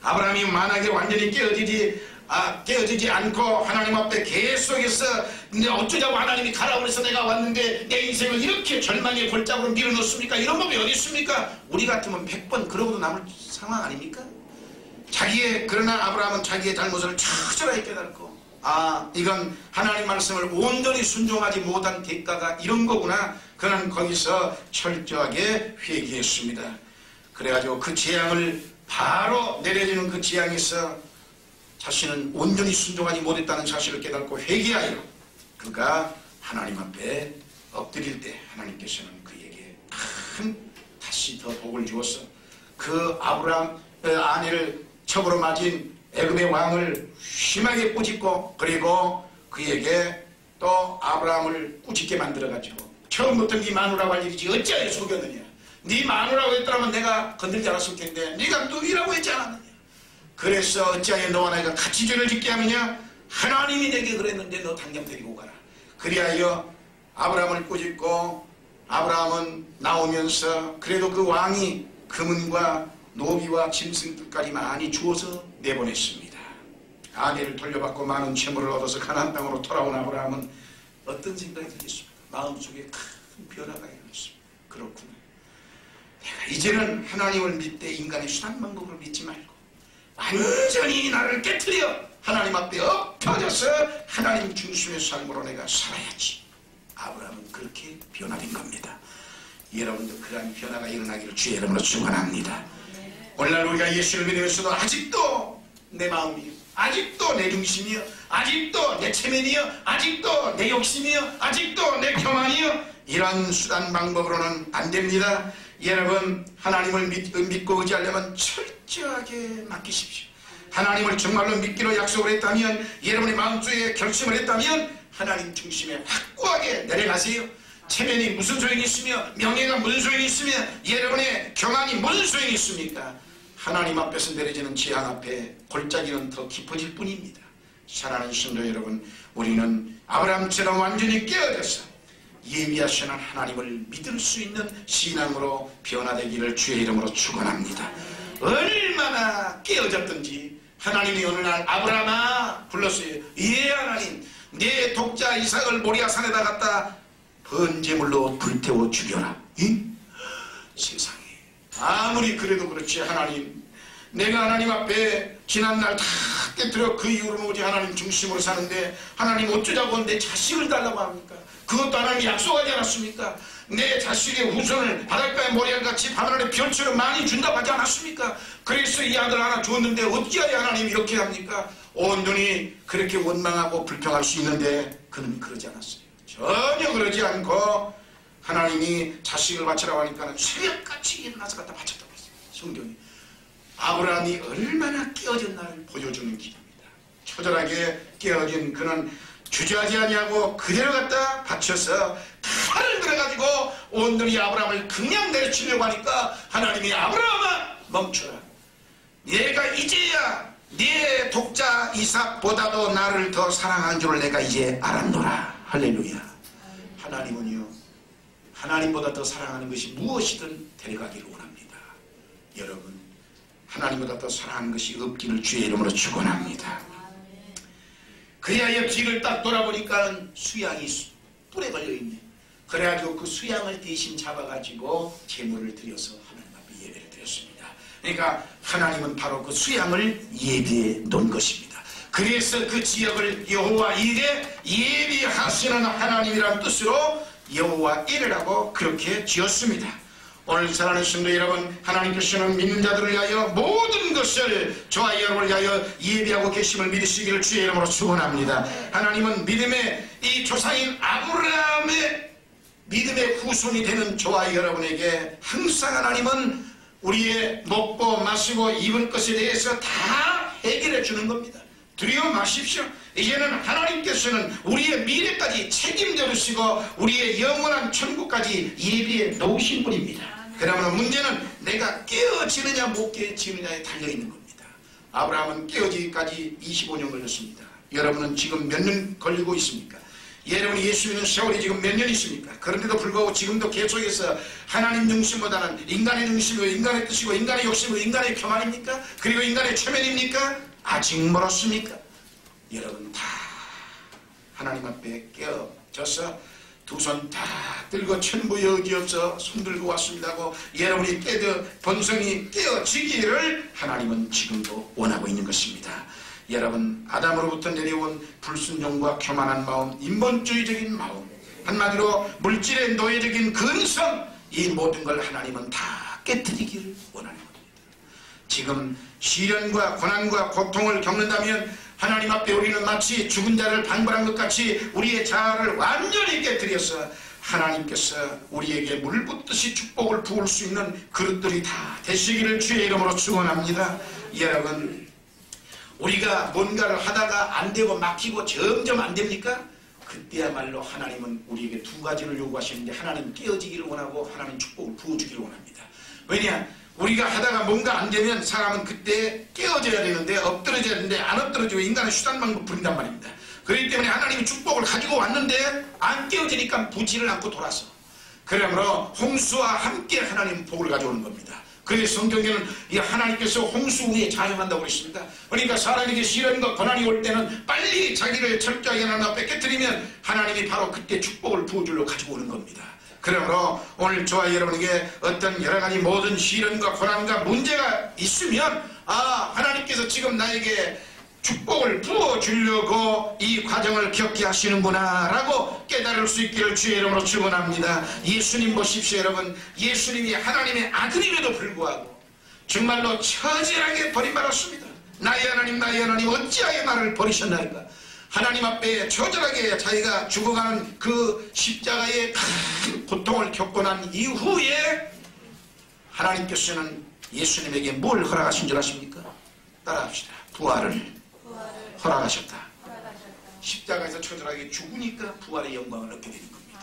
아브라함이 만약에 완전히 깨어지지 않고 하나님 앞에 계속해서 이제 어쩌자고 하나님이 가라고 해서 내가 왔는데 내 인생을 이렇게 절망의 골짜기로 밀어넣습니까? 이런 법이 어디 있습니까? 우리 같으면 100번 그러고도 남을 상황 아닙니까? 그러나 아브라함은 자기의 잘못을 처절하게 깨달고 이건 하나님 말씀을 온전히 순종하지 못한 대가가 이런 거구나. 그는 거기서 철저하게 회개했습니다. 그래가지고 그 재앙을 바로 내려지는 그 재앙에서 자신은 온전히 순종하지 못했다는 사실을 깨닫고 회개하여 그가 하나님 앞에 엎드릴 때 하나님께서는 그에게 다시 더 복을 주어서 그 아브라함 아내를 첩으로 맞은 애굽의 왕을 심하게 꾸짖고 그리고 그에게 또 아브라함을 꾸짖게 만들어가지고 처음부터 네 마누라고 할 일이지 어찌하여 속였느냐. 네 마누라고 했더라면 내가 건들지 않았을 텐데 네가 누이라고 했지 않았느냐. 그래서 어찌하여 너와 내가 같이 죄를 짓게 하느냐. 하나님이 내게 그랬는데 너 당장 데리고 가라. 그리하여 아브라함을 꾸짖고 아브라함은 나오면서 그래도 그 왕이 금은과 노비와 짐승들까지 많이 주어서 내보냈습니다. 아내를 돌려받고 많은 채무를 얻어서 가나안 땅으로 돌아온 아브라함은 어떤 생각이 들겠습니까? 마음속에 큰 변화가 일어났습니다. 그렇구나. 내가 이제는 하나님을 믿되 인간의 수단 방법을 믿지 말고 완전히 나를 깨트려 하나님 앞에 엎어져서 하나님 중심의 삶으로 내가 살아야지. 아브라함은 그렇게 변화된 겁니다. 여러분도 그러한 변화가 일어나기를 주의 이름으로 축원합니다. 오늘날 우리가 예수를 믿으면서도 아직도 내 마음이요, 아직도 내 중심이요, 아직도 내 체면이요, 아직도 내 욕심이요, 아직도 내 교만이요, 이런 수단 방법으로는 안 됩니다. 여러분, 하나님을 믿고 의지하려면 철저하게 맡기십시오. 하나님을 정말로 믿기로 약속을 했다면, 여러분의 마음속에 결심을 했다면 하나님 중심에 확고하게 내려가세요. 체면이 무슨 소용이 있으며 명예가 무슨 소용이 있으며 여러분의 교만이 무슨 소용이 있습니까? 하나님 앞에서 내려지는 재앙 앞에 골짜기는 더 깊어질 뿐입니다. 사랑하는 성도 여러분, 우리는 아브라함처럼 완전히 깨어져서 예비하시는 하나님을 믿을 수 있는 신앙으로 변화되기를 주의 이름으로 축원합니다. 얼마나 깨어졌든지 하나님이 어느 날 아브라함아 불렀어요. 예, 하나님, 내 독자 이삭을 모리아 산에다 갖다 번제물로 불태워 죽여라. 세상에, 아무리 그래도 그렇지, 하나님, 내가 하나님 앞에 지난날 다 깨뜨려 그 이후로는 오직 하나님 중심으로 사는데 하나님 어쩌자고 내 자식을 달라고 합니까? 그것도 하나님이 약속하지 않았습니까? 내 자식의 후손을 바닷가의 모래알같이 밤하늘의 별처럼 많이 준다고 하지 않았습니까? 그래서 이 아들 하나 주었는데 어찌하여 하나님이 이렇게 합니까? 온전히 그렇게 원망하고 불평할 수 있는데 그는 그러지 않았어요. 전혀 그러지 않고 하나님이 자식을 바치라고 하니까 새벽같이 일어나서 갖다 바쳤다고 했어요. 성경이 아브라함이 얼마나 깨어졌나를 보여주는 길입니다. 처절하게 깨어진 그는 주저하지 아니하고 그대로 갖다 바쳐서 칼을 들어가지고 온전히 아브라함을 그냥 내려치려고 하니까 하나님이 아브라함아 멈춰라. 내가 이제야 네 독자 이삭보다도 나를 더 사랑하는 줄을 내가 이제 알았노라. 할렐루야. 하나님은요, 하나님보다 더 사랑하는 것이 무엇이든 데려가기를 원합니다. 여러분, 하나님보다 더 사랑하는 것이 없기를 주의 이름으로 축원합니다. 그래야 옆 뒤를 딱 돌아보니까 수양이 뿔에 걸려있네. 그래가지고 그 수양을 대신 잡아가지고 제물을 드려서 하나님 앞에 예배를 드렸습니다. 그러니까 하나님은 바로 그 수양을 예비해 놓은 것입니다. 그래서 그 지역을 여호와 이레 예비하시는 하나님이라는 뜻으로 여호와 이레라고 그렇게 지었습니다. 오늘 사랑하는 성도 여러분, 하나님께서는 믿는 자들을 위하여 모든 것을 저와 여러분을 위하여 예비하고 계심을 믿으시기를 주의 이름으로 축원합니다. 하나님은 믿음의 이 조상인 아브라함의 믿음의 후손이 되는 저와 여러분에게 항상 하나님은 우리의 먹고 마시고 입은 것에 대해서 다 해결해 주는 겁니다. 두려워 마십시오. 이제는 하나님께서는 우리의 미래까지 책임져 주시고 우리의 영원한 천국까지 예비해 놓으신 분입니다. 그러면 문제는 내가 깨어지느냐 못 깨어지느냐에 달려있는 겁니다. 아브라함은 깨어지기까지 25년 걸렸습니다. 여러분은 지금 몇 년 걸리고 있습니까? 여러분이 예수 믿는 세월이 지금 몇 년 있습니까? 그런데도 불구하고 지금도 계속해서 하나님 중심보다는 인간의 중심이고 인간의 뜻이고 인간의 욕심이고 인간의 교만입니까? 그리고 인간의 체면입니까? 아직 멀었습니까? 여러분 다 하나님 앞에 깨어져서 두 손 다 들고 천부 여기 없어 손 들고 왔습니다 하고 여러분이 본성이 깨어지기를 하나님은 지금도 원하고 있는 것입니다. 여러분, 아담으로부터 내려온 불순종과 교만한 마음, 인본주의적인 마음, 한마디로 물질의 노예적인 근성, 이 모든 걸 하나님은 다 깨뜨리기를 원하는 겁니다. 지금 시련과 고난과 고통을 겪는다면 하나님 앞에 우리는 마치 죽은 자를 방불한 것 같이 우리의 자아를 완전히 깨뜨려서 하나님께서 우리에게 물 붓듯이 축복을 부을 수 있는 그릇들이 다 되시기를 주의 이름으로 축원합니다. 여러분, 우리가 뭔가를 하다가 안 되고 막히고 점점 안 됩니까? 그때야말로 하나님은 우리에게 두 가지를 요구하시는데 하나님 깨어지기를 원하고 하나님 축복을 부어주기를 원합니다. 왜냐? 우리가 하다가 뭔가 안 되면 사람은 그때 깨어져야 되는데 엎드려져야 되는데 안 엎드려지고 인간의 수단 방법 부린단 말입니다. 그렇기 때문에 하나님이 축복을 가지고 왔는데 안 깨어지니까 부지를 않고 돌아서 그러므로 홍수와 함께 하나님 복을 가져오는 겁니다. 그래서 성경에는 이 하나님께서 홍수 위에 자영한다고 그랬습니다. 그러니까 사람에게 시련과 고난이 올 때는 빨리 자기를 철저하게 하나 뺏겨뜨리면 하나님이 바로 그때 축복을 부어줄로 가지고 오는 겁니다. 그러므로 오늘 저와 여러분에게 어떤 여러가지 모든 시련과 고난과 문제가 있으면 하나님께서 지금 나에게 축복을 부어주려고 이 과정을 겪게 하시는구나 라고 깨달을 수 있기를 주의 이름으로 축원합니다. 예수님 보십시오. 여러분, 예수님이 하나님의 아들임에도 불구하고 정말로 처절하게 버림받았습니다. 나의 하나님 어찌하여 나를 버리셨나이까. 하나님 앞에 처절하게 자기가 죽어가는 그 십자가의 큰 고통을 겪고 난 이후에 하나님께서는 예수님에게 뭘 허락하신 줄 아십니까? 따라합시다. 부활을 허락하셨다. 십자가에서 처절하게 죽으니까 부활의 영광을 얻게 되는 겁니다.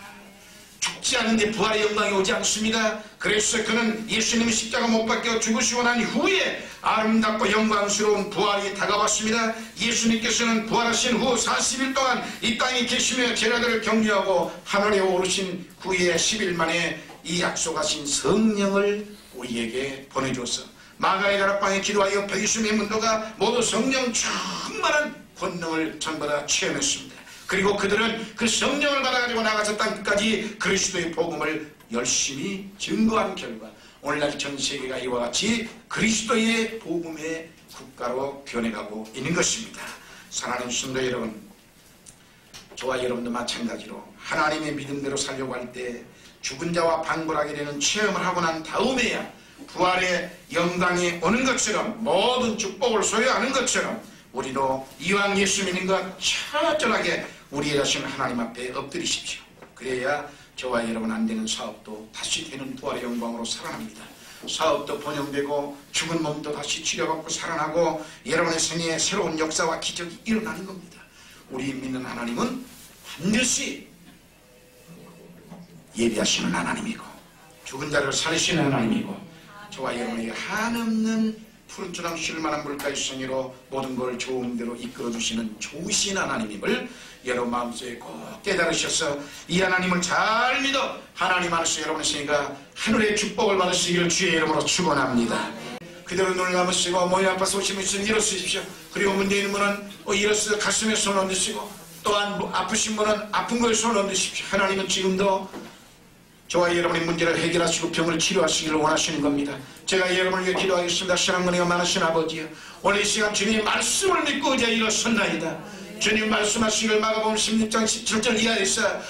죽지 않는데 부활의 영광이 오지 않습니다. 그래서 그는 예수님이 십자가 못 박혀 죽으시고 난 후에 아름답고 영광스러운 부활이 다가왔습니다. 예수님께서는 부활하신 후 40일 동안 이 땅에 계시며 제자들을 격려하고 하늘에 오르신 후에 10일 만에 이 약속하신 성령을 우리에게 보내줘서 마가의 다락방에 기도하여 120명의 문도가 모두 성령 충만한 권능을 전부 다 체험했습니다. 그리고 그들은 그 성령을 받아가지고 나가서 땅끝까지 그리스도의 복음을 열심히 증거한 결과 오늘날 전 세계가 이와 같이 그리스도의 복음의 국가로 변해가고 있는 것입니다. 사랑하는 성도 여러분, 저와 여러분도 마찬가지로 하나님의 믿음대로 살려고 할 때 죽은 자와 방불하게 되는 체험을 하고 난 다음에야 부활의 영광이 오는 것처럼 모든 축복을 소유하는 것처럼 우리도 이왕 예수 믿는 것 철저하게 우리의 자신 하나님 앞에 엎드리십시오. 그래야 저와 여러분 안 되는 사업도 다시 되는 부활의 영광으로 살아납니다. 사업도 번영되고 죽은 몸도 다시 치료받고 살아나고 여러분의 생애에 새로운 역사와 기적이 일어나는 겁니다. 우리 믿는 하나님은 반드시 예비하시는 하나님이고 죽은 자를 살리시는 하나님이고 저와 여러분에게 한없는 푸른 주랑 쉴만한 물가의 성의로 모든 걸 좋은 대로 이끌어주시는 좋으신 하나님임을 여러분 마음속에 꼭 깨달으셔서 이 하나님을 잘 믿어 하나님 안에서 여러분의 생애가 하늘의 축복을 받으시기를 주의 이름으로 축원합니다. 그대로 눈을 감으시고 몸이 아파서 오시면 있으면 일어서십시오. 그리고 문제 있는 분은 일어서 가슴에 손을 얹으시고 또한 아프신 분은 아픈 거에 손을 얹으십시오. 하나님은 지금도 저와 여러분의 문제를 해결하시고 병을 치료하시기를 원하시는 겁니다. 제가 여러분을 위해 기도하겠습니다. 사랑문의가 많으신 아버지요, 오늘 이 시간 주님의 말씀을 믿고 이제 일어섰나이다. 주님 말씀하시기를 마가복음 16장 17절 이하에서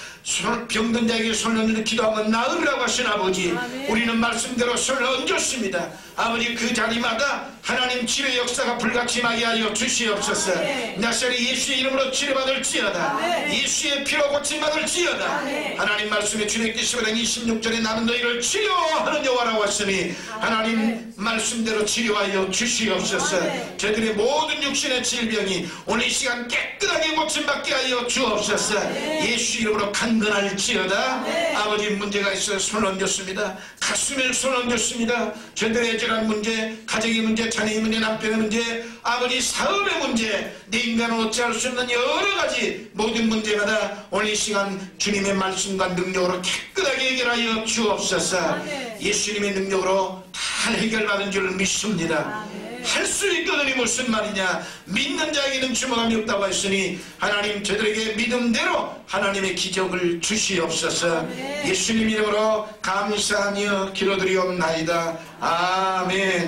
병든 자에게 손을 얹는 기도하면 나으리라고 하신 아버지, 우리는 말씀대로 손을 얹었습니다. 아버지, 그 자리마다 하나님 치료의 역사가 불같이 나게 하여 주시옵소서. 나사렛 예수의 이름으로 치료받을지어다. 예수의 피로 고침받을지어다. 하나님 말씀에 주님께서 26절에 나는 너희를 치료하는 여호와라고 하시니 하나님 말씀대로 치료하여 주시옵소서. 저들의 모든 육신의 질병이 오늘 이 시간 깨끗하게 고침받게 하여 주옵소서. 예수 이름으로 간근할지어다. 아버지, 문제가 있어 손을 얹었습니다. 가슴에 손을 얹었습니다. 저들의 질환 문제, 가정의 문제, 자녀의 문제, 남편의 문제, 아버지 사업의 문제, 내 인간은 어찌할 수 없는 여러 가지 모든 문제마다 오늘 이 시간 주님의 말씀과 능력으로 깨끗하게 해결하여 주옵소서. 예수님의 능력으로 다 해결받은 줄 믿습니다. 할 수 있거든이 무슨 말이냐. 믿는 자에게는 주목함이 없다고 했으니 하나님 저들에게 믿음대로 하나님의 기적을 주시옵소서. 예수님 이름으로 감사하며 기도드리옵나이다. 아멘.